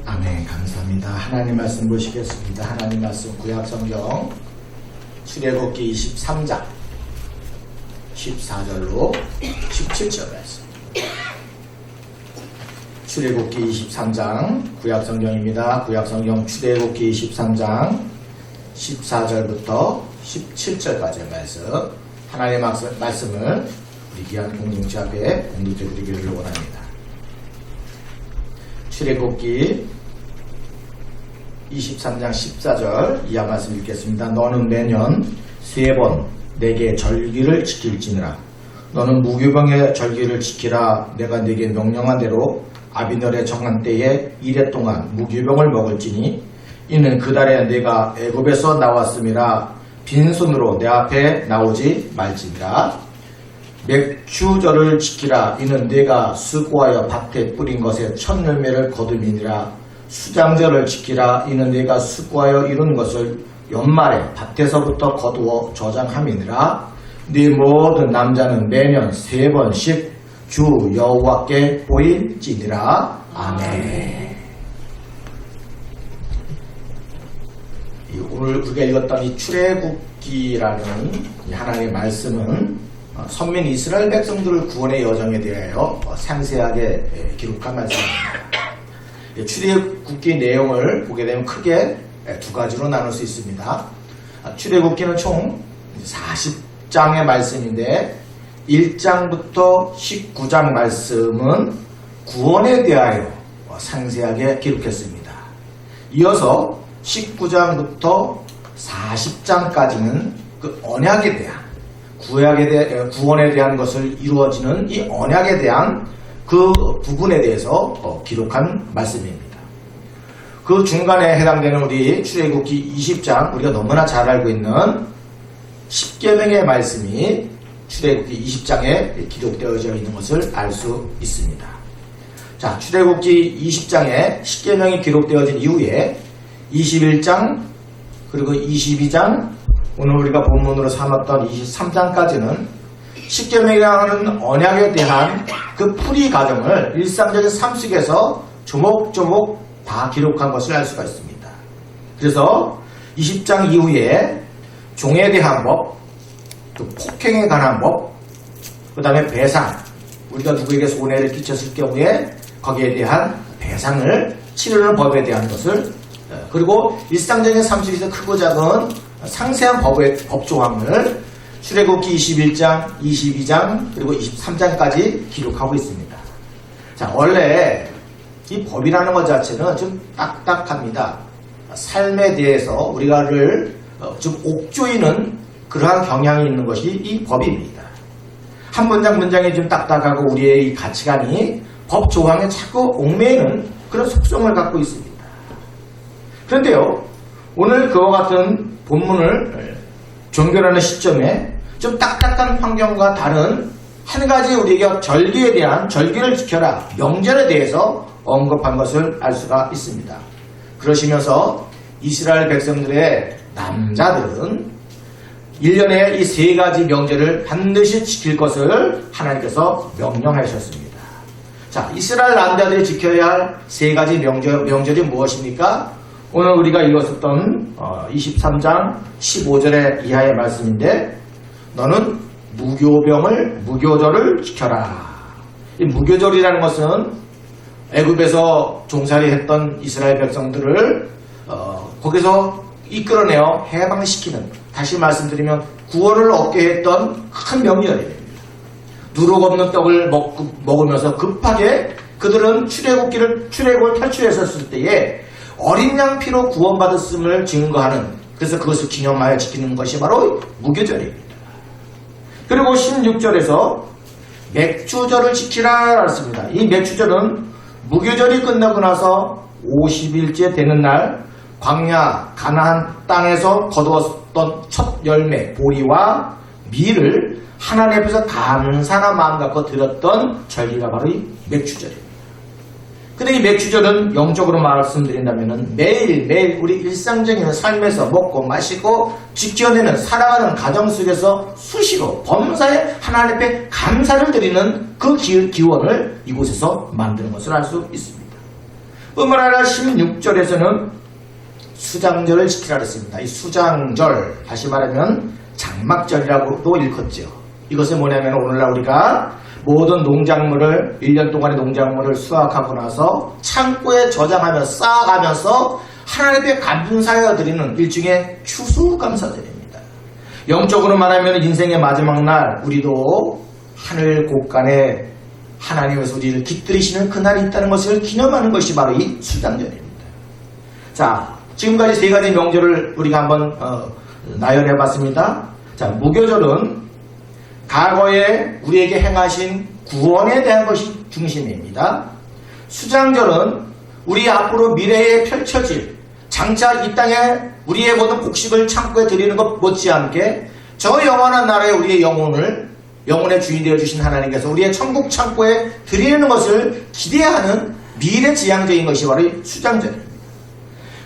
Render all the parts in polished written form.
아멘. 감사합니다. 하나님 말씀 보시겠습니다. 하나님 말씀 구약성경 출애굽기 23장 14절로 17절 말씀. 출애굽기 23장 구약성경입니다. 구약성경 출애굽기 23장 14절부터 17절까지의 말씀. 하나님의 말씀을 우리 귀한 공동체 앞에 공동체 드리기를 원합니다. 출애굽기 23장 14절 이하 말씀 읽겠습니다. 너는 매년 3번 내게 절기를 지킬지니라. 너는 무교병의 절기를 지키라. 내가 네게 명령한 대로 아비늘의 정한 때에 이래 동안 무교병을 먹을지니 이는 그 달에 내가 애굽에서 나왔음이라. 빈손으로 내 앞에 나오지 말지니라. 맥주절을 지키라. 이는 내가 수고하여 밭에 뿌린 것에 첫 열매를 거둠이니라. 수장절을 지키라. 이는 내가 수고하여 이룬 것을 연말에 밭에서부터 거두어 저장함이니라. 네 모든 남자는 매년 3번씩 주 여호와께 보일지니라. 아멘. 오늘 우리가 읽었던 이 출애굽기라는 하나님의 말씀은 선민 이스라엘 백성들을 구원의 여정에 대하여 상세하게 기록한 말씀입니다. 출애굽기 내용을 보게 되면 크게 두 가지로 나눌 수 있습니다. 출애굽기는 총 40장의 말씀인데 1장부터 19장 말씀은 구원에 대하여 상세하게 기록했습니다. 이어서 19장부터 40장까지는 그 언약에 대한 구원에 대한 것을 이루어지는 이 언약에 대한 그 부분에 대해서 기록한 말씀입니다. 그 중간에 해당되는 우리 출애굽기 20장, 우리가 너무나 잘 알고 있는 10계명의 말씀이 출애굽기 20장에 기록되어져 있는 것을 알 수 있습니다. 자, 출애굽기 20장에 10계명이 기록되어진 이후에 21장 그리고 22장, 오늘 우리가 본문으로 삼았던 23장까지는 10계명이라는 언약에 대한 그 풀이 과정을 일상적인 삶 속에서 조목조목 다 기록한 것을 알 수가 있습니다. 그래서 20장 이후에 종에 대한 법, 또 폭행에 관한 법, 그 다음에 배상, 우리가 누구에게 손해를 끼쳤을 경우에 거기에 대한 배상을 치르는 법에 대한 것을, 그리고 일상적인 삶 속에서 크고 작은 상세한 법 조항을 출애굽기 21장, 22장, 그리고 23장까지 기록하고 있습니다. 자, 원래 이 법이라는 것 자체는 좀 딱딱합니다. 삶에 대해서 우리가를 좀 옥조이는 그러한 경향이 있는 것이 이 법입니다. 한 문장이 좀 딱딱하고 우리의 이 가치관이 법 조항에 자꾸 얽매이는 그런 속성을 갖고 있습니다. 그런데요, 오늘 그와 같은 본문을 종결하는 시점에 좀 딱딱한 환경과 다른 한 가지 우리에게 절기에 대한 절기를 지켜라, 명절에 대해서 언급한 것을 알 수가 있습니다. 그러시면서 이스라엘 백성들의 남자들은 1년에 이 3가지 명절을 반드시 지킬 것을 하나님께서 명령하셨습니다. 자, 이스라엘 남자들이 지켜야 할 3가지 명절이 무엇입니까? 오늘 우리가 읽었었던 23장 15절의 이하의 말씀인데, 너는 무교절을 지켜라. 이 무교절이라는 것은 애굽에서 종살이 했던 이스라엘 백성들을 거기서 이끌어내어 해방시키는, 다시 말씀드리면 구원을 얻게 했던 큰 명절입니다. 누룩 없는 떡을 먹으면서 급하게 그들은 출애굽을 탈출했었을 때에 어린 양 피로 구원받았음을 증거하는, 그래서 그것을 기념하여 지키는 것이 바로 무교절입니다. 그리고 16절에서 맥주절을 지키라 했습니다. 이 맥주절은 무교절이 끝나고 나서 50일째 되는 날 광야 가나안 땅에서 거두었던 첫 열매 보리와 밀을 하나님 앞에서 감사한 마음 갖고 드렸던 절기가 바로 이 맥주절입니다. 근데 이 맥주절은 영적으로 말씀드린다면 매일매일 우리 일상적인 삶에서 먹고 마시고 지켜내는 살아가는 가정 속에서 수시로 범사에 하나님 앞에 감사를 드리는 그 기원을 이곳에서 만드는 것을 알 수 있습니다. 뿐만 아니라 16절에서는 수장절을 지키라 그랬습니다. 이 수장절, 다시 말하면 장막절이라고도 일컫죠. 이것은 뭐냐면 오늘날 우리가 모든 농작물을 1년 동안의 농작물을 수확하고 나서 창고에 저장하며 쌓아가면서 하나님께 감사하여 드리는 일종의 추수감사절입니다. 영적으로 말하면 인생의 마지막 날 우리도 하늘 곳간에 하나님께서 우리를 깃들이시는 그날이 있다는 것을 기념하는 것이 바로 이 수장절입니다. 자, 지금까지 세 가지 명절을 우리가 한번 나열해 봤습니다. 자, 무교절은 과거에 우리에게 행하신 구원에 대한 것이 중심입니다. 수장절은 우리 앞으로 미래에 펼쳐질 장차 이 땅에 우리의 모든 곡식을 창고에 드리는 것 못지않게 저 영원한 나라에 우리의 영혼의 주인 되어주신 하나님께서 우리의 천국 창고에 드리는 것을 기대하는 미래지향적인 것이 바로 이 수장절입니다.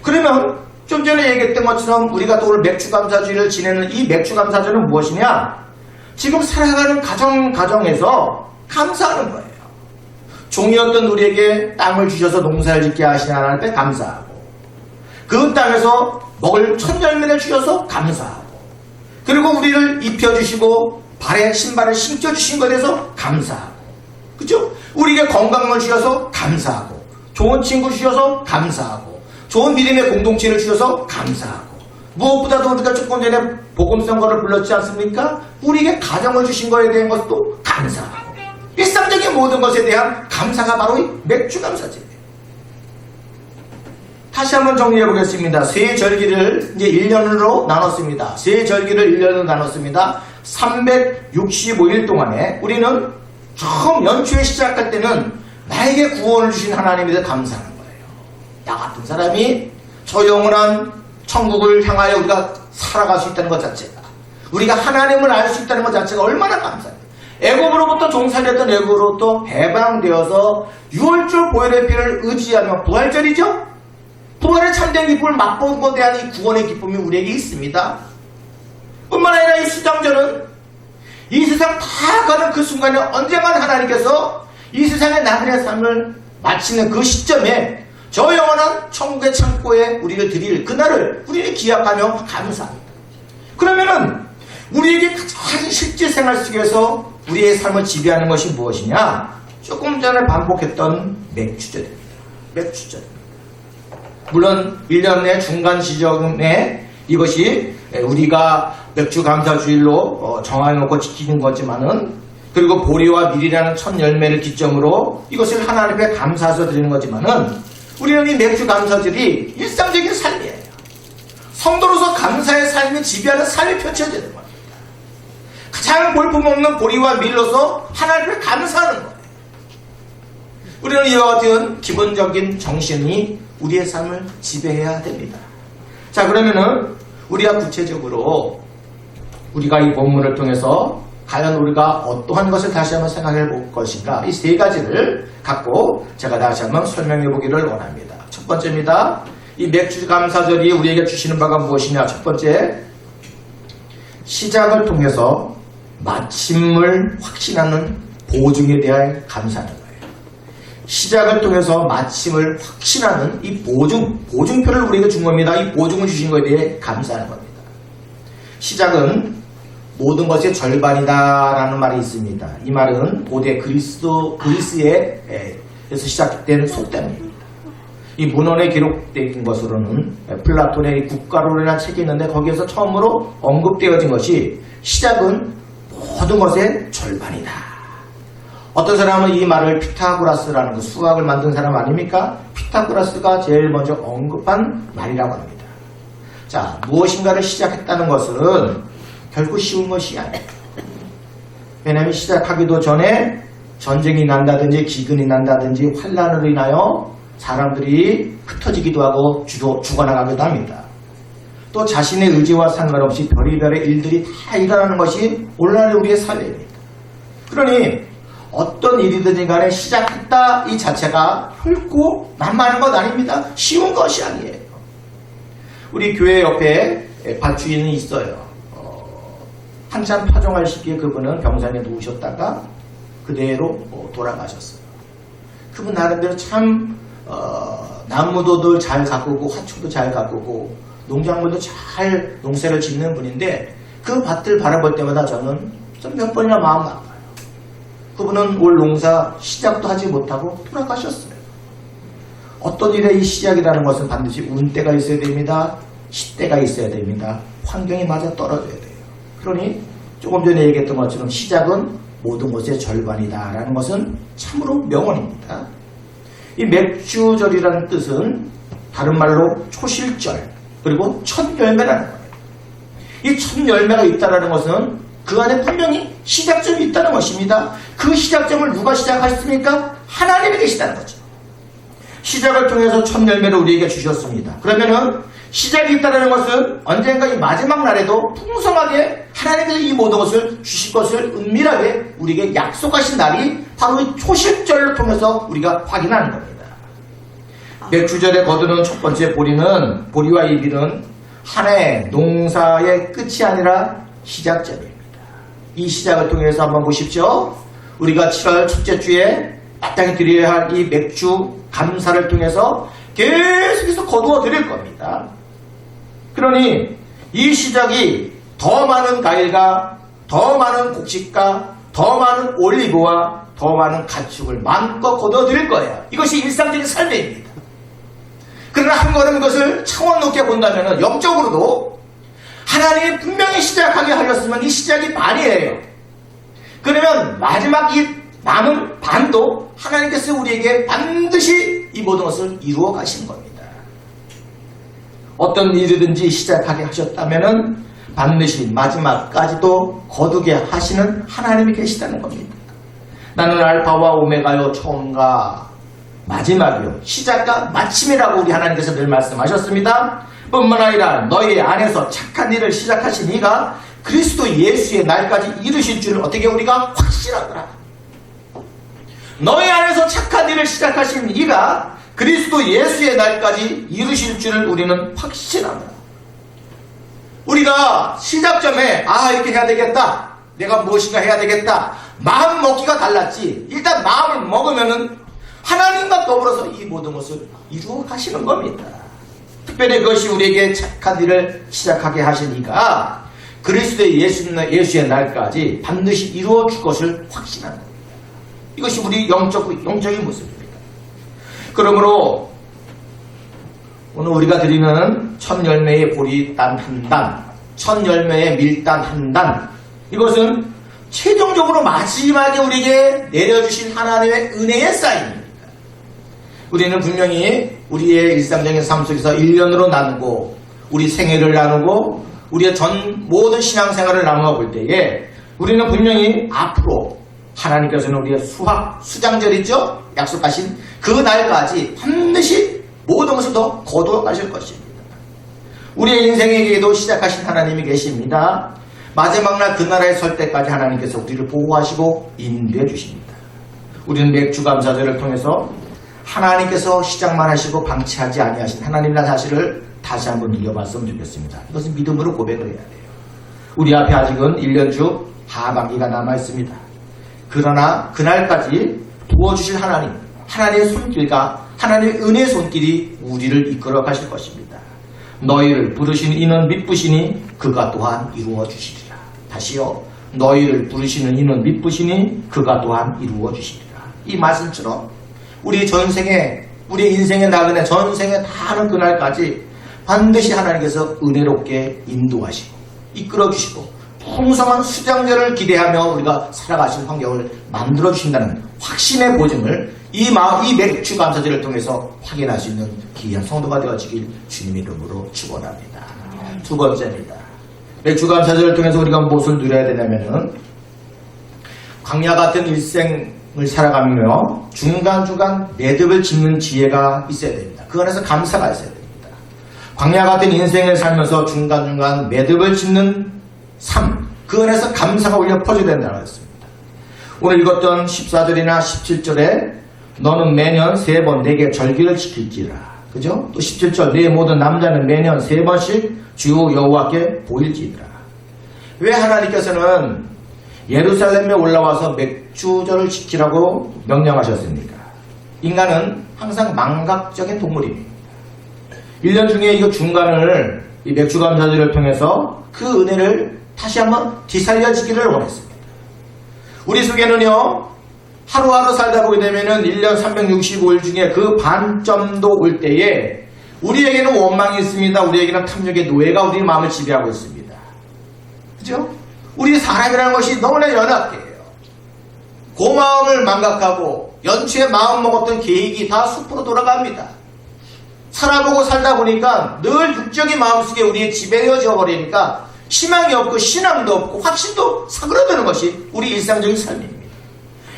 그러면 좀 전에 얘기했던 것처럼 우리가 또 오늘 맥주감사주의를 지내는 이 맥주감사절은 무엇이냐? 지금 살아가는 가정에서 감사하는 거예요. 종이었던 우리에게 땅을 주셔서 농사를 짓게 하신 하나님께 감사하고, 그 땅에서 먹을 첫 열매를 주셔서 감사하고, 그리고 우리를 입혀주시고 발에 신발을 신겨주신 것에 대해서 감사하고, 그죠? 우리에게 건강을 주셔서 감사하고, 좋은 친구 주셔서 감사하고, 좋은 믿음의 공동체를 주셔서 감사하고, 무엇보다도 우리가 조금 전에 복음 선거를 불렀지 않습니까? 우리에게 가정을 주신 것에 대한 것도 감사하고, 일상적인 모든 것에 대한 감사가 바로 이 맥주감사제예요. 다시 한번 정리해 보겠습니다. 세 절기를 이제 1년으로 나눴습니다. 세 절기를 1년으로 나눴습니다. 365일 동안에 우리는 처음 연초에 시작할 때는 나에게 구원을 주신 하나님에 대해 감사하는 거예요. 나 같은 사람이 저 영원한 천국을 향하여 우리가 살아갈 수 있다는 것 자체가, 우리가 하나님을 알 수 있다는 것 자체가 얼마나 감사해요. 애굽으로부터 종살이했던 애굽으로부터 해방되어서 6월절 보혈의 피를 의지하며 부활절이죠. 부활의 참된 기쁨을 맛본 것에 대한 이 구원의 기쁨이 우리에게 있습니다. 뿐만 아니라 이 수장절은 이 세상 다 가는 그 순간에 언젠가 하나님께서 이 세상의 나그네 삶을 마치는 그 시점에 저 영원한 천국의 창고에 우리를 드릴 그날을 우리는 기약하며 감사합니다. 그러면은 우리에게 가장 실제 생활 속에서 우리의 삶을 지배하는 것이 무엇이냐? 조금 전에 반복했던 맥주절입니다. 맥주절입니다. 물론 1년 내 중간 지점에 이것이 우리가 맥주감사주일로 정해놓고 지키는 거지만은, 그리고 보리와 밀이라는 첫 열매를 기점으로 이것을 하나님께 감사해서 드리는 거지만은, 우리는 이 맥주감사절이 일상적인 삶이에요. 성도로서 감사의 삶이 지배하는 삶이 펼쳐지는 겁니다. 가장 볼품없는 보리와 밀로서 하나님을 감사하는 거예요. 우리는 이와 같은 기본적인 정신이 우리의 삶을 지배해야 됩니다. 자, 그러면은 우리가 구체적으로 우리가 이 본문을 통해서 과연 우리가 어떠한 것을 다시 한번 생각해 볼 것인가, 이 세 가지를 갖고 제가 다시 한번 설명해 보기를 원합니다. 첫 번째입니다. 이 맥주감사절이 우리에게 주시는 바가 무엇이냐? 첫 번째, 시작을 통해서 마침을 확신하는 보증에 대해 감사하는 거예요. 시작을 통해서 마침을 확신하는 이 보증표를 우리에게 준 겁니다. 이 보증을 주신 것에 대해 감사하는 겁니다. 시작은 모든 것의 절반이다라는 말이 있습니다. 이 말은 고대 그리스에서 시작된 속담입니다. 이 문헌에 기록된 것으로는 플라톤의 국가론이라는 책이 있는데 거기에서 처음으로 언급되어진 것이 시작은 모든 것의 절반이다. 어떤 사람은 이 말을 피타고라스라는 그 수학을 만든 사람 아닙니까? 피타고라스가 제일 먼저 언급한 말이라고 합니다. 자, 무엇인가를 시작했다는 것은 결코 쉬운 것이 아니에요. 왜냐하면 시작하기도 전에 전쟁이 난다든지 기근이 난다든지 환란으로 인하여 사람들이 흩어지기도 하고 죽어나가기도 합니다. 또 자신의 의지와 상관없이 별의별의 일들이 다 일어나는 것이 오늘날의 우리의 사회입니다. 그러니 어떤 일이든지 간에 시작했다 이 자체가 결코 만만한 것 아닙니다. 쉬운 것이 아니에요. 우리 교회 옆에 밭주인이 있어요. 한참 파종할 시기에 그분은 병상에 누우셨다가 그대로 돌아가셨어요. 그분 나름대로 참 나무도들 잘 가꾸고 화초도 잘 가꾸고 농작물도 잘 농사를 짓는 분인데 그 밭을 바라볼 때마다 저는 좀 몇 번이나 마음 아파요. 그분은 올 농사 시작도 하지 못하고 돌아가셨어요. 어떤 일의 이 시작이라는 것은 반드시 운때가 있어야 됩니다. 시때가 있어야 됩니다. 환경이 맞아 떨어져야 돼요. 그러니 조금 전에 얘기했던 것처럼 시작은 모든 것의 절반이다 라는 것은 참으로 명언입니다. 이 맥주절이라는 뜻은 다른 말로 초실절 그리고 첫 열매라는 거예요. 이 첫 열매가 있다는 것은 그 안에 분명히 시작점이 있다는 것입니다. 그 시작점을 누가 시작하셨습니까? 하나님이 계시다는 거죠. 시작을 통해서 첫 열매를 우리에게 주셨습니다. 그러면은 시작이 있다는 것은 언젠가 이 마지막 날에도 풍성하게 하나님께서 이 모든 것을 주실 것을 은밀하게 우리에게 약속하신 날이 바로 이 초실절을 통해서 우리가 확인하는 겁니다. 맥주절에 거두는 첫 번째 보리와 이비는 한 해 농사의 끝이 아니라 시작점입니다. 이 시작을 통해서 한번 보십시오. 우리가 7월 첫째 주에 마땅히 드려야 할 이 맥주 감사를 통해서 계속해서 거두어 드릴 겁니다. 그러니 이 시작이 더 많은 과일과 더 많은 곡식과 더 많은 올리브와 더 많은 가축을 마음껏 거두어 드릴 거예요. 이것이 일상적인 삶입니다. 그러나 한 걸음 이것을 차원 높게 본다면 영적으로도 하나님이 분명히 시작하게 하셨으면 이 시작이 반이에요. 그러면 마지막 이 남은 반도 하나님께서 우리에게 반드시 이 모든 것을 이루어 가신 겁니다. 어떤 일이든지 시작하게 하셨다면 반드시 마지막까지도 거두게 하시는 하나님이 계시다는 겁니다. 나는 알파와 오메가요, 처음과 마지막이요, 시작과 마침이라고 우리 하나님께서 늘 말씀하셨습니다. 뿐만 아니라 너희 안에서 착한 일을 시작하신 이가 그리스도 예수의 날까지 이루실 줄을 어떻게 우리가 확신하더라. 너희 안에서 착한 일을 시작하신 이가 그리스도 예수의 날까지 이루실 줄을 우리는 확신합니다. 우리가 시작점에 이렇게 해야 되겠다, 내가 무엇인가 해야 되겠다, 마음 먹기가 달랐지. 일단 마음을 먹으면은 하나님과 더불어서 이 모든 것을 이루어 가시는 겁니다. 특별히 그것이 우리에게 착한 일을 시작하게 하신 이가 그리스도의 예수의 날까지 반드시 이루어 줄 것을 확신하는 겁니다. 이것이 우리 영적인 모습입니다. 그러므로 오늘 우리가 드리는 첫 열매의 보리단 한 단, 첫 열매의 밀단 한 단, 이것은 최종적으로 마지막에 우리에게 내려주신 하나님의 은혜의 사인입니다. 우리는 분명히 우리의 일상적인 삶 속에서 1년으로 나누고 우리 생애를 나누고 우리의 모든 신앙생활을 나누어 볼 때에 우리는 분명히 앞으로 하나님께서는 우리의 수장절이죠, 약속하신 그 날까지 반드시 모든 것을 더 거두어 가실 것입니다. 우리의 인생에게도 시작하신 하나님이 계십니다. 마지막 날 그 나라에 설 때까지 하나님께서 우리를 보호하시고 인도해 주십니다. 우리는 맥주 감사절을 통해서 하나님께서 시작만 하시고 방치하지 아니하신 하나님이라는 사실을 다시 한번 이어봤으면 좋겠습니다. 이것은 믿음으로 고백을 해야 돼요. 우리 앞에 아직은 1년 중 하반기가 남아있습니다. 그러나 그날까지 도와주실 하나님, 하나님의 손길과 하나님의 은혜의 손길이 우리를 이끌어 가실 것입니다. 너희를 부르시는 이는 믿으시니 그가 또한 이루어 주시리라. 다시요, 너희를 부르시는 이는 믿으시니 그가 또한 이루어 주시리라. 이 말씀처럼 우리 전생에, 우리 인생의 나그네 전생에 다 하는 그날까지 반드시 하나님께서 은혜롭게 인도하시고 이끌어 주시고 풍성한 수장절을 기대하며 우리가 살아가신 환경을 만들어 주신다는 확신의 보증을 이 맥주 감사절을 통해서 확인할 수 있는 귀한 성도가 되어지길 주님의 이름으로 축원합니다. 두 번째입니다. 맥주 감사절을 통해서 우리가 무엇을 누려야 되냐면은 광야 같은 일생을 살아가며 중간중간 매듭을 짓는 지혜가 있어야 됩니다. 그 안에서 감사가 있어야 됩니다. 광야 같은 인생을 살면서 중간중간 매듭을 짓는 삶, 그 안에서 감사가 울려 퍼져야 된다고 했습니다. 오늘 읽었던 14절이나 17절에 너는 매년 3번 내게 절기를 지킬지라. 그죠? 또 17절 내 모든 남자는 매년 3번씩 주 여호와께 보일지니라. 왜 하나님께서는 예루살렘에 올라와서 맥주절을 지키라고 명령하셨습니까? 인간은 항상 망각적인 동물입니다. 1년 중에 이거 중간을 이 맥주 감사절을 통해서 그 은혜를 다시 한번 되살려지기를 원했습니다. 우리 속에는요, 하루하루 살다 보게 되면은 1년 365일 중에 그 반점도 올 때에 우리에게는 원망이 있습니다. 우리에게는 탐욕의 노예가 우리 마음을 지배하고 있습니다. 그죠? 우리 사람이라는 것이 너무나 연약해요. 고마움을 망각하고 연초에 마음 먹었던 계획이 다 숲으로 돌아갑니다. 살아보고 살다 보니까 늘 육적인 마음속에 우리의 지배되어져 버리니까 희망이 없고 신앙도 없고 확신도 사그러드는 것이 우리 일상적인 삶입니다.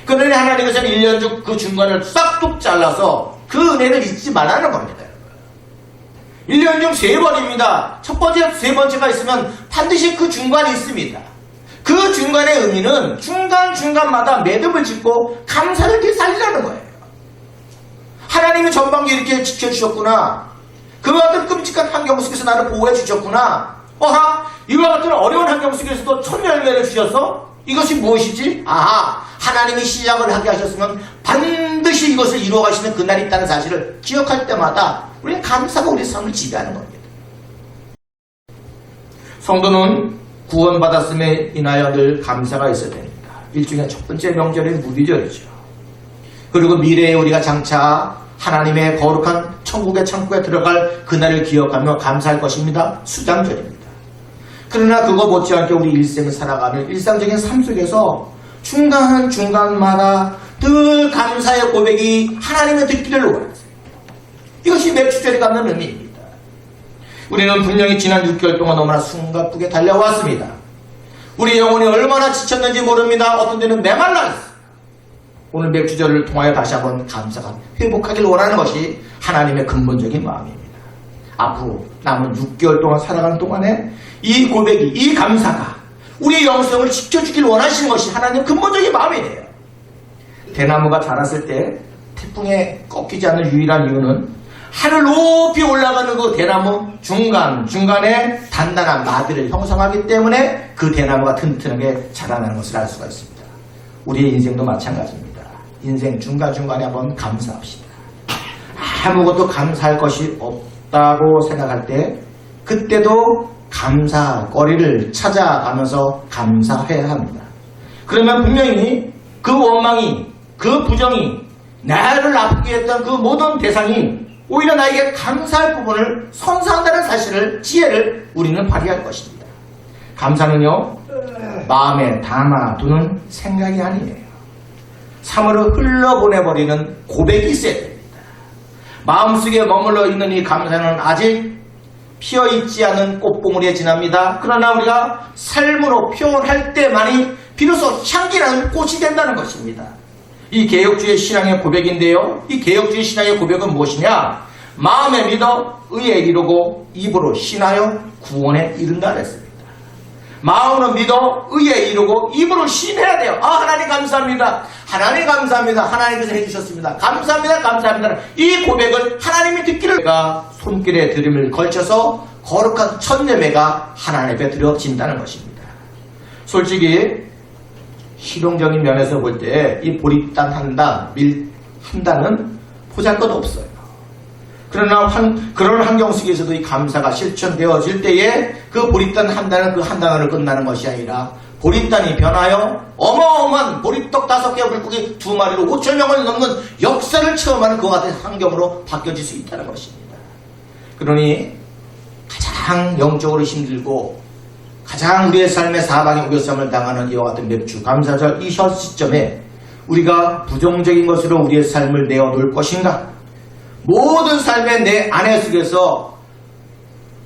그러니 하나님께서는 1년 중 그 중간을 싹둑 잘라서 그 은혜를 잊지 말라는 겁니다. 1년 중 3번입니다. 첫 번째, 세 번째가 있으면 반드시 그 중간이 있습니다. 그 중간의 의미는 중간중간마다 매듭을 짓고 감사를 되살리라는 거예요. 하나님이 전반기 이렇게 지켜주셨구나. 그와 같은 끔찍한 환경 속에서 나를 보호해 주셨구나. 이와 같은 어려운 환경 속에서도 첫 열매를 주셔서 이것이 무엇이지? 하나님이 시작을 하게 하셨으면 반드시 이것을 이루어 가시는 그날이 있다는 사실을 기억할 때마다 우리는 감사가 우리 삶을 지배하는 겁니다. 성도는 구원받았음에 인하여 늘 감사가 있어야 됩니다. 일종의 첫 번째 명절인 무비절이죠. 그리고 미래에 우리가 장차 하나님의 거룩한 천국의 창고에 들어갈 그날을 기억하며 감사할 것입니다. 수장절입니다. 그러나 그거 못지않게 우리 일생을 살아가는 일상적인 삶 속에서 중간마다 늘 감사의 고백이 하나님의 듣기를 원하세요. 이것이 맥주절이 갖는 의미입니다. 우리는 분명히 지난 6개월 동안 너무나 숨가쁘게 달려왔습니다. 우리 영혼이 얼마나 지쳤는지 모릅니다. 어떤 때는 메말라 있어요. 오늘 맥주절을 통하여 다시 한번 감사가 회복하길 원하는 것이 하나님의 근본적인 마음입니다. 앞으로 남은 6개월 동안 살아가는 동안에 이 고백이, 이 감사가 우리의 영성을 지켜주길 원하시는 것이 하나님의 근본적인 마음이에요. 대나무가 자랐을 때 태풍에 꺾이지 않는 유일한 이유는 하늘 높이 올라가는 그 대나무 중간에 단단한 마디를 형성하기 때문에 그 대나무가 튼튼하게 자라나는 것을 알 수가 있습니다. 우리의 인생도 마찬가지입니다. 인생 중간중간에 한번 감사합시다. 아무것도 감사할 것이 없다고 생각할 때 그때도 감사거리를 찾아가면서 감사해야 합니다. 그러면 분명히 그 원망이, 그 부정이, 나를 아프게 했던 그 모든 대상이 오히려 나에게 감사할 부분을 선사한다는 사실을, 지혜를 우리는 발휘할 것입니다. 감사는요, 마음에 담아두는 생각이 아니에요. 삶으로 흘러보내버리는 고백이 있어야 됩니다. 마음속에 머물러 있는 이 감사는 아직 피어있지 않은 꽃봉오리에 지납니다. 그러나 우리가 삶으로 표현할 때만이 비로소 향기나는 꽃이 된다는 것입니다. 이 개혁주의 신앙의 고백인데요. 이 개혁주의 신앙의 고백은 무엇이냐? 마음에 믿어 의에 이르고 입으로 신하여 구원에 이른다 그랬습니다. 마음으로 믿어 의에 이르고 입으로 신해야 돼요. 하나님 감사합니다. 하나님 감사합니다. 하나님께서 해주셨습니다. 감사합니다. 감사합니다. 이 고백을 하나님이 듣기를 내가 손길에 들음을 걸쳐서 거룩한 첫 예배가 하나님 앞에 드려진다는 것입니다. 솔직히 실용적인 면에서 볼 때 이 보리단 한 단은 보잘것없어요. 그러나 그런 환경 속에서도 이 감사가 실천되어질 때에 그 보리단 한 단은 그 한 단으로 끝나는 것이 아니라 보리단이 변하여 어마어마한 보리떡 5개 물고기 2마리로 5,000명을 넘는 역사를 체험하는 그와 같은 환경으로 바뀌어질 수 있다는 것입니다. 그러니 가장 영적으로 힘들고 가장 우리의 삶의 사방에 우겨쌈을 당하는 이와 같은 맥주 감사절 이 현 시점에 우리가 부정적인 것으로 우리의 삶을 내어놓을 것인가? 모든 삶의 내 안에 속에서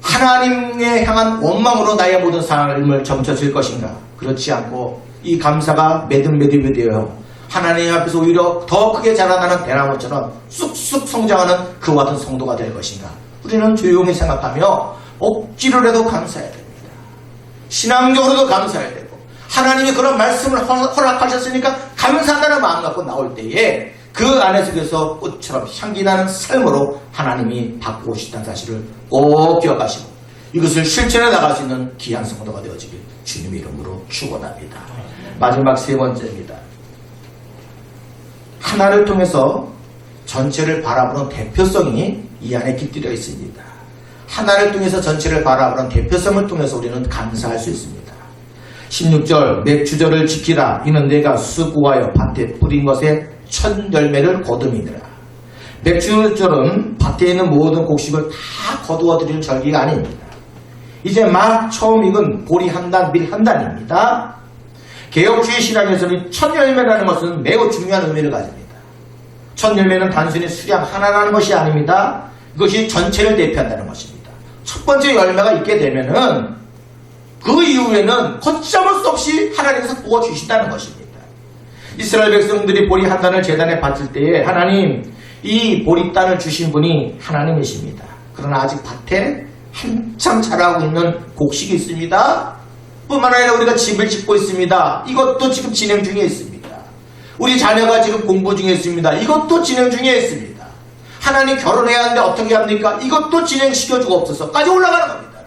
하나님에 향한 원망으로 나의 모든 삶을 점쳐질 것인가? 그렇지 않고 이 감사가 매듭이 되어 하나님 앞에서 오히려 더 크게 자라나는 대나무처럼 쑥쑥 성장하는 그와 같은 성도가 될 것인가? 우리는 조용히 생각하며 억지로라도 감사해야 됩니다. 신앙적으로도 감사해야 되고 하나님이 그런 말씀을 허락하셨으니까 감사한다는 마음 갖고 나올 때에 그 안에 속에서 꽃처럼 향기나는 삶으로 하나님이 바꾸고 싶다는 사실을 꼭 기억하시고 이것을 실천해 나갈 수 있는 귀한 성도가 되어지길 주님의 이름으로 축원합니다. 마지막 세 번째입니다. 하나를 통해서 전체를 바라보는 대표성이 이 안에 깃들여 있습니다. 하나를 통해서 전체를 바라보는 대표성을 통해서 우리는 감사할 수 있습니다. 16절 맥주절을 지키라. 이는 내가 수고하여 밭에 뿌린 것에 첫 열매를 거둠이니라. 맥주절은 밭에 있는 모든 곡식을 다 거두어들이는 절기가 아닙니다. 이제 막 처음 익은 보리 한 단, 밀 한 단입니다. 개혁주의 신앙에서는 첫 열매라는 것은 매우 중요한 의미를 가집니다. 첫 열매는 단순히 수량 하나라는 것이 아닙니다. 이것이 전체를 대표한다는 것입니다. 첫 번째 열매가 있게 되면은 그 이후에는 걷잡을 수 없이 하나님께서 부어주신다는 것입니다. 이스라엘 백성들이 보리 한 단을 제단에 바칠 때에 하나님, 이 보리단을 주신 분이 하나님이십니다. 그러나 아직 밭에 한참 자라고 있는 곡식이 있습니다. 뿐만 아니라 우리가 집을 짓고 있습니다. 이것도 지금 진행 중에 있습니다. 우리 자녀가 지금 공부 중에 있습니다. 이것도 진행 중에 있습니다. 하나님 결혼해야 하는데 어떻게 합니까? 이것도 진행시켜주고 없어서까지 올라가는 겁니다.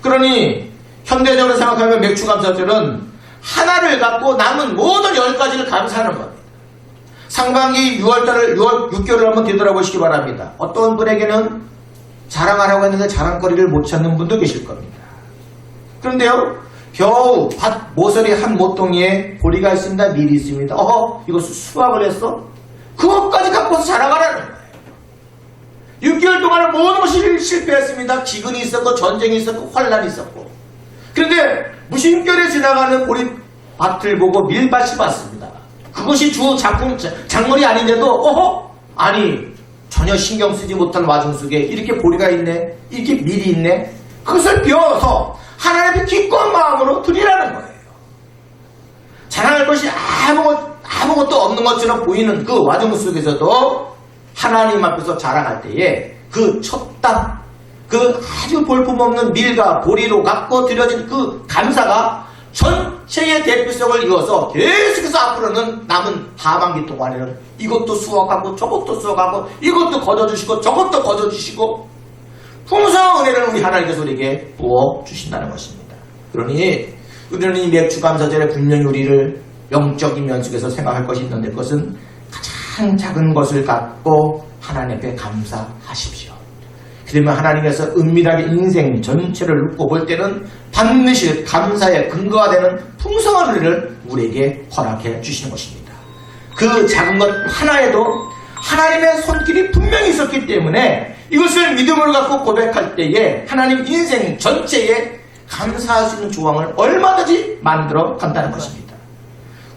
그러니 현대적으로 생각하면 맥주감사절은 하나를 갖고 남은 모든 10가지를 감사하는 겁니다. 상반기 6개월을 한번 되돌아보시기 바랍니다. 어떤 분에게는 자랑하라고 했는데 자랑거리를 못 찾는 분도 계실 겁니다. 그런데요, 겨우 밭 모서리 한 모퉁이에 보리가 있습니다. 밀이 있습니다. 이거 수확을 했어? 그것까지 갖고서 자랑하라는 거예요. 6개월 동안은 모든 것이 실패했습니다. 기근이 있었고 전쟁이 있었고 환란이 있었고. 그런데 무심결에 지나가는 보리밭을 보고 밀밭이 봤습니다. 그것이 주 작물이 아닌데도 아니 전혀 신경 쓰지 못한 와중 속에 이렇게 보리가 있네, 이렇게 밀이 있네. 그것을 비워서 하나님의 기꺼운 마음으로 드리라는 거예요. 자랑할 것이 아무것도 없는 것처럼 보이는 그 와중 속에서도 하나님 앞에서 자랑할 때에 그 첫 단, 그 아주 볼품없는 밀과 보리로 갖고 드려진 그 감사가 전체의 대표성을 이어서 계속해서 앞으로는 남은 하반기 동안에는 이것도 수확하고 저것도 수확하고 이것도 거저주시고 저것도 거저주시고 풍성한 은혜를 우리 하나님께서 우리에게 부어주신다는 것입니다. 그러니 우리는 이 맥주감사절에 분명히 우리를 영적인 면속에서 생각할 것이 있는데 그것은 가장 작은 것을 갖고 하나님 앞에 감사하십시오. 그러면 하나님께서 은밀하게 인생 전체를 놓고 볼 때는 반드시 감사의 근거가 되는 풍성한 은혜를 우리에게 허락해 주시는 것입니다. 그 작은 것 하나에도 하나님의 손길이 분명히 있었기 때문에 이것을 믿음으로 갖고 고백할 때에 하나님 인생 전체에 감사할 수 있는 조항을 얼마든지 만들어 간다는 것입니다.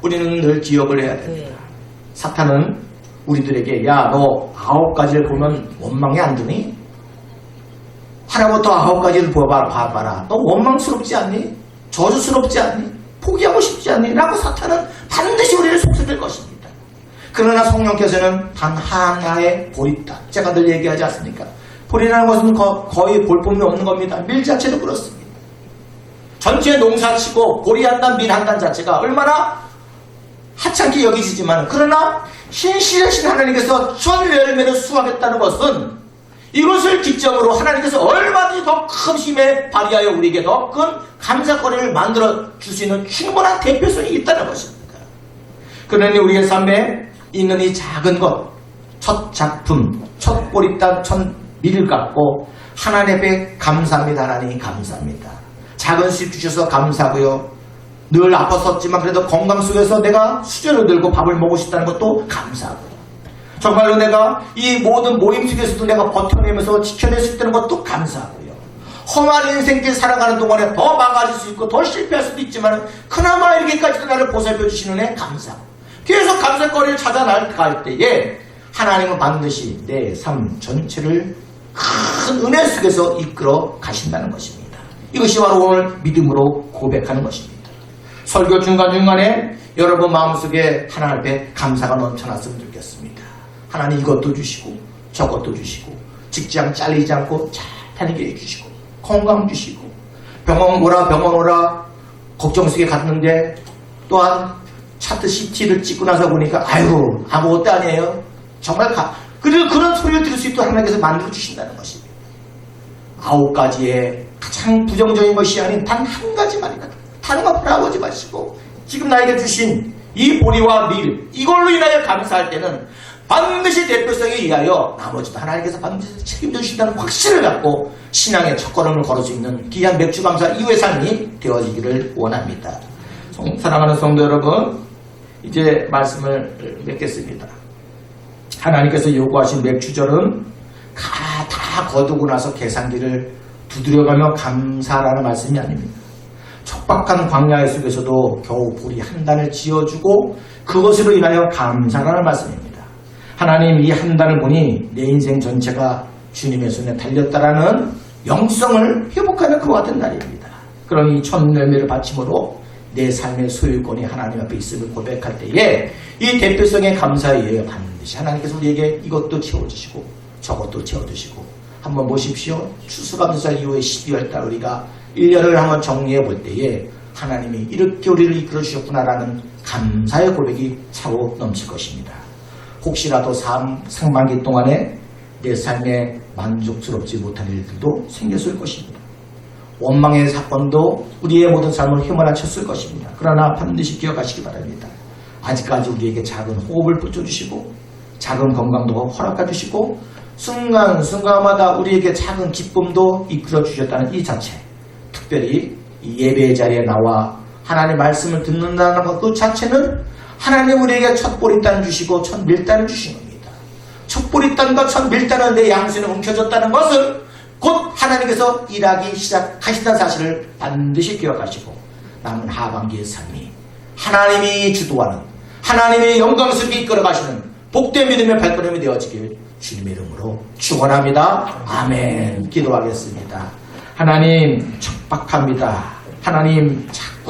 우리는 늘 기억을 해야 됩니다. 사탄은 우리들에게 야, 너 9가지를 보면 원망이 안 드니? 하나부터 9가지를 봐봐라. 너 원망스럽지 않니? 저주스럽지 않니? 포기하고 싶지 않니? 라고 사탄은 반드시 우리를 속삭일 것입니다. 그러나 성령께서는 단 하나의 보리다. 제가 늘 얘기하지 않습니까? 보리라는 것은 거의 볼품이 없는 겁니다. 밀 자체도 그렇습니다. 전체 농사치고 보리 한 단, 밀 한 단 자체가 얼마나 하찮게 여기시지만 그러나 신실하신 하나님께서 첫 열매를 수확했다는 것은 이것을 기점으로 하나님께서 얼마든지 더 큰 힘에 발휘하여 우리에게 더 큰 감사거리를 만들어 줄 수 있는 충분한 대표성이 있다는 것입니다. 그러니 우리의 삶에 있는 이 작은 것, 첫 작품, 첫 보리단, 첫 밀을 갖고 하나님 앞에 감사합니다. 하나님 감사합니다. 작은 수입 주셔서 감사하고요. 늘 아팠었지만 그래도 건강 속에서 내가 수저를 들고 밥을 먹고 싶다는 것도 감사하고요. 정말로 내가 이 모든 모임 속에서도 내가 버텨내면서 지켜낼 수 있다는 것도 감사하고요. 험한 인생길 살아가는 동안에 더 망가질 수 있고 더 실패할 수도 있지만 그나마 이렇게까지도 나를 보살펴 주시는 애 감사하고 계속 감사거리를 찾아 나갈 때에 하나님은 반드시 내 삶 전체를 큰 은혜 속에서 이끌어 가신다는 것입니다. 이것이 바로 오늘 믿음으로 고백하는 것입니다. 설교 중간중간에 여러분 마음속에 하나님 앞에 감사가 넘쳐났으면 좋겠습니다. 하나님 이것도 주시고 저것도 주시고 직장 잘리지 않고 잘 다니게 해주시고 건강 주시고 병원 오라 걱정 속에 갔는데 또한 차트 CT를 찍고 나서 보니까 아유 아무것도 아니에요. 정말 그런 소리를 들을 수 있도록 하나님께서 만들어 주신다는 것입니다. 9가지의 가장 부정적인 것이 아닌 단 한 가지만이다. 다른 거 바라보지 마시고 지금 나에게 주신 이 보리와 밀 이걸로 인하여 감사할 때는 반드시 대표성에 의하여 나머지도 하나님께서 반드시 책임져 주신다는 확신을 갖고 신앙의 첫걸음을 걸을 수 있는 귀한 맥주 감사 이후의 삶이 되어지기를 원합니다. 사랑하는 성도 여러분, 이제 말씀을 맺겠습니다. 하나님께서 요구하신 맥주절은 다 거두고 나서 계산기를 두드려가며 감사라는 말씀이 아닙니다. 척박한 광야 속에서도 겨우 보리 한 단을 지어주고 그것으로 인하여 감사라는 말씀입니다. 하나님, 이 한 단을 보니 내 인생 전체가 주님의 손에 달렸다라는 영성을 회복하는 그와 같은 날입니다. 그런 이 첫 열매를 바침으로 내 삶의 소유권이 하나님 앞에 있음을 고백할 때에 이 대표성의 감사에 의해 반드시 하나님께서 우리에게 이것도 채워주시고 저것도 채워주시고, 한번 보십시오. 추수감사절 이후에 12월달 우리가 1년을 한번 정리해 볼 때에 하나님이 이렇게 우리를 이끌어 주셨구나라는 감사의 고백이 차고 넘칠 것입니다. 혹시라도 상반기 동안에 내 삶에 만족스럽지 못한 일들도 생겼을 것입니다. 원망의 사건도 우리의 모든 삶을 휘몰아쳤을 것입니다. 그러나 반드시 기억하시기 바랍니다. 아직까지 우리에게 작은 호흡을 붙여주시고 작은 건강도 허락해 주시고 순간순간마다 우리에게 작은 기쁨도 이끌어 주셨다는 이 자체, 특별히 이 예배의 자리에 나와 하나님의 말씀을 듣는다는 것 그 자체는 하나님 우리에게 첫 보리단을 주시고 첫 밀단을 주신 겁니다. 첫 보리단과 첫 밀단은 내 양손에 움켜졌다는 것은 곧 하나님께서 일하기 시작하신다는 사실을 반드시 기억하시고 남은 하반기의 삶이 하나님이 주도하는, 하나님의 영광스럽게 이끌어가시는 복된 믿음의 발걸음이 되어지길 주님의 이름으로 축원합니다. 아멘. 기도하겠습니다. 하나님, 척박합니다. 하나님,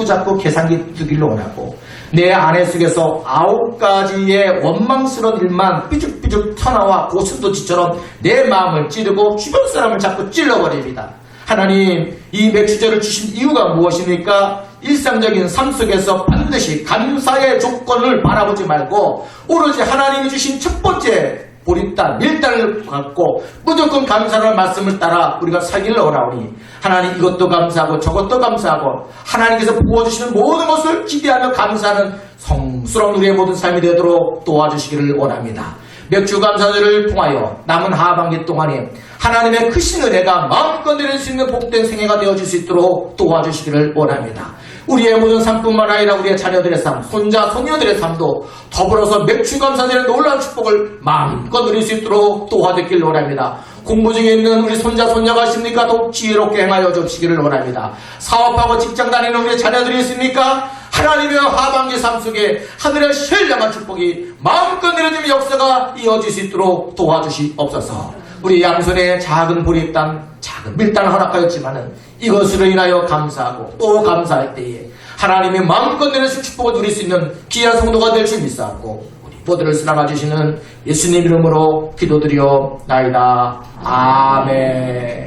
자꾸 계산기 두기를 원하고 내 안에 속에서 9가지의 원망스러운 일만 삐죽삐죽 터나와 고슴도치처럼 내 마음을 찌르고 주변 사람을 자꾸 찔러버립니다. 하나님, 이 맥주절을 주신 이유가 무엇입니까? 일상적인 삶 속에서 반드시 감사의 조건을 바라보지 말고 오로지 하나님이 주신 첫 번째 보리단, 밀단을 갖고 무조건 감사라는 말씀을 따라 우리가 살기를 원하오니 하나님, 이것도 감사하고 저것도 감사하고 하나님께서 부어주시는 모든 것을 기대하며 감사하는 성스러운 우리의 모든 삶이 되도록 도와주시기를 원합니다. 맥주 감사절을 통하여 남은 하반기 동안에 하나님의 크신 은혜가 마음껏 누릴 수 있는 복된 생애가 되어질 수 있도록 도와주시기를 원합니다. 우리의 모든 삶뿐만 아니라 우리의 자녀들의 삶, 손자, 손녀들의 삶도 더불어서 맥주 감사절의 놀라운 축복을 마음껏 누릴 수 있도록 도와주기를 원합니다. 공부 중에 있는 우리 손자, 손녀가 있습니까? 더욱 지혜롭게 행하여 주시기를 원합니다. 사업하고 직장 다니는 우리의 자녀들이 있습니까? 하나님의 하반기 삶 속에 하늘의 신령한 축복이 마음껏 내려지는 역사가 이어질 수 있도록 도와주시옵소서. 우리 양손에 작은 보리단, 작은 밀단을 허락하였지만은 이것으로 인하여 감사하고 또 감사할 때에 하나님의 마음껏 내려주신 축복을 누릴 수 있는 귀한 성도가 될 줄 믿사옵고 우리 모두를 사랑해 주시는 예수님 이름으로 기도드리옵나이다. 아멘.